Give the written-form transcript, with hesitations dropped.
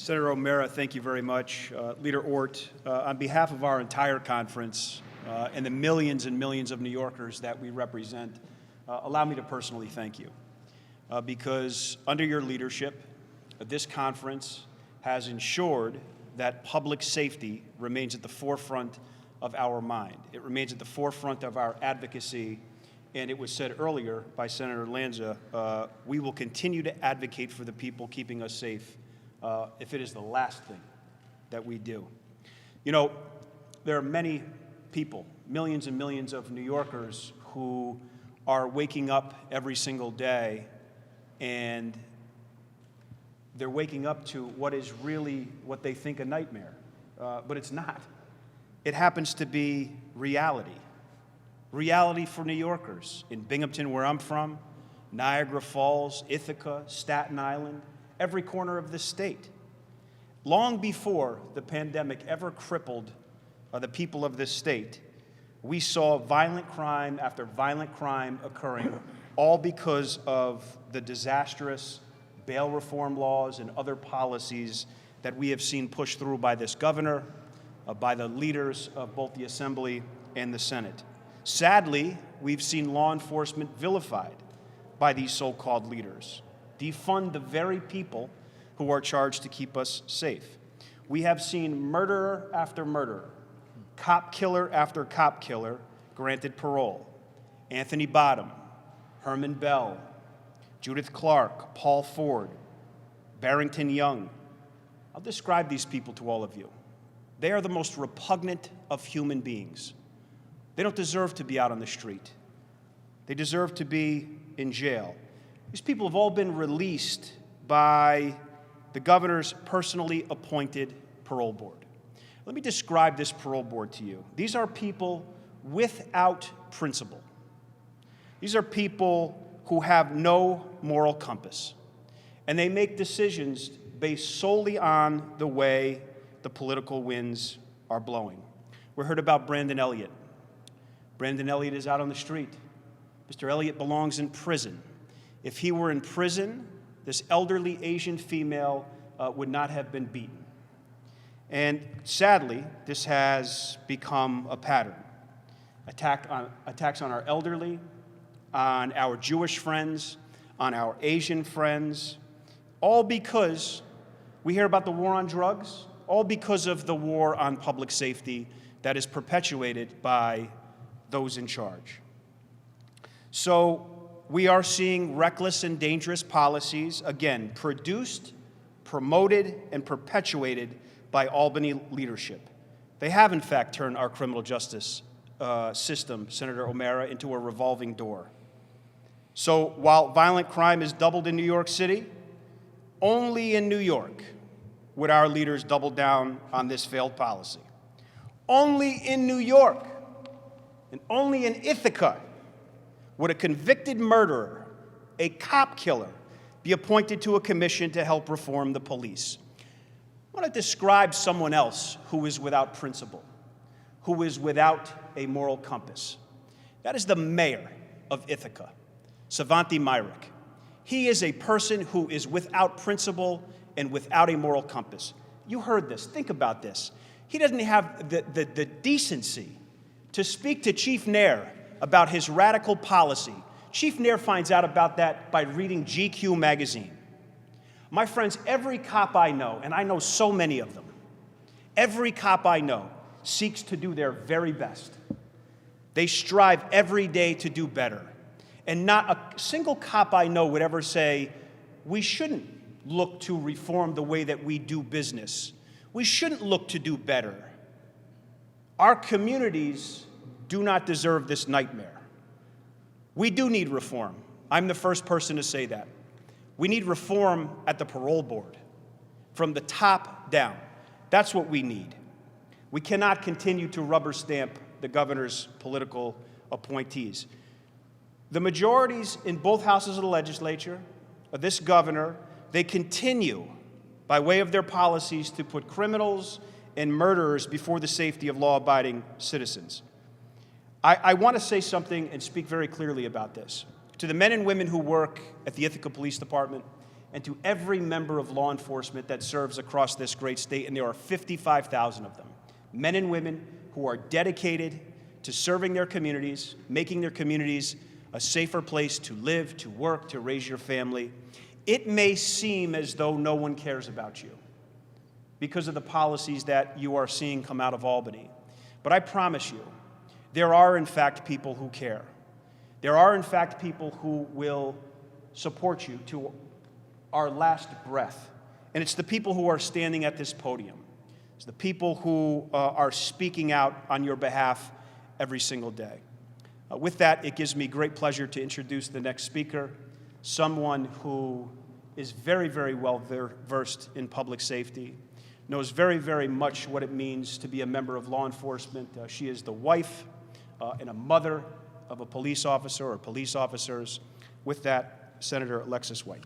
Senator O'Mara, thank you very much. Leader Ort, on behalf of our entire conference and the millions and millions of New Yorkers that we represent, allow me to personally thank you. Because under your leadership, this conference has ensured that public safety remains at the forefront of our mind. It remains at the forefront of our advocacy. And it was said earlier by Senator Lanza, we will continue to advocate for the people keeping us safe if it is the last thing that we do. You know, there are many people, millions and millions of New Yorkers who are waking up every single day, and they're waking up to what is really what they think a nightmare, but it's not. It happens to be reality. Reality for New Yorkers in Binghamton, where I'm from, Niagara Falls, Ithaca, Staten Island, every corner of this state. Long before the pandemic ever crippled the people of this state, we saw violent crime after violent crime occurring, all because of the disastrous bail reform laws and other policies that we have seen pushed through by this governor, by the leaders of both the Assembly and the Senate. Sadly, we've seen law enforcement vilified by these so-called leaders, defund the very people who are charged to keep us safe. We have seen murderer after murderer, cop killer after cop killer granted parole. Anthony Bottom, Herman Bell, Judith Clark, Paul Ford, Barrington Young. I'll describe these people to all of you. They are the most repugnant of human beings. They don't deserve to be out on the street. They deserve to be in jail. These people have all been released by the governor's personally appointed parole board. Let me describe this parole board to you. These are people without principle. These are people who have no moral compass, and they make decisions based solely on the way the political winds are blowing. We heard about Brandon Elliott. Brandon Elliott is out on the street. Mr. Elliott belongs in prison. If he were in prison, this elderly Asian female would not have been beaten. And sadly, this has become a pattern. Attacks on our elderly, on our Jewish friends, on our Asian friends, all because we hear about the war on drugs, all because of the war on public safety that is perpetuated by those in charge. So we are seeing reckless and dangerous policies, again, produced, promoted, and perpetuated by Albany leadership. They have, in fact, turned our criminal justice system, Senator O'Mara, into a revolving door. So while violent crime has doubled in New York City, only in New York would our leaders double down on this failed policy. Only in New York and only in Ithaca would a convicted murderer, a cop killer, be appointed to a commission to help reform the police. I want to describe someone else who is without principle, who is without a moral compass. That is the mayor of Ithaca, Savanti Myrick. He is a person who is without principle and without a moral compass. You heard this. Think about this. He doesn't have the decency to speak to Chief Nair about his radical policy. Chief Nair finds out about that by reading GQ magazine. My friends, every cop I know, and I know so many of them, every cop I know seeks to do their very best. They strive every day to do better. And not a single cop I know would ever say, we shouldn't look to reform the way that we do business. We shouldn't look to do better. Our communities do not deserve this nightmare. We do need reform. I'm the first person to say that. We need reform at the parole board, from the top down. That's what we need. We cannot continue to rubber stamp the governor's political appointees. The majorities in both houses of the legislature, of this governor, they continue, by way of their policies, to put criminals and murderers before the safety of law-abiding citizens. I want to say something and speak very clearly about this. To the men and women who work at the Ithaca Police Department and to every member of law enforcement that serves across this great state, and there are 55,000 of them, men and women who are dedicated to serving their communities, making their communities a safer place to live, to work, to raise your family. It may seem as though no one cares about you because of the policies that you are seeing come out of Albany. But I promise you, there are in fact people who care. There are in fact people who will support you to our last breath. And it's the people who are standing at this podium. It's the people who are speaking out on your behalf every single day. With that, it gives me great pleasure to introduce the next speaker, someone who is very, very well versed in public safety, knows very, very much what it means to be a member of law enforcement. She is the wife and a mother of a police officer or police officers. With that, Senator Alexis White.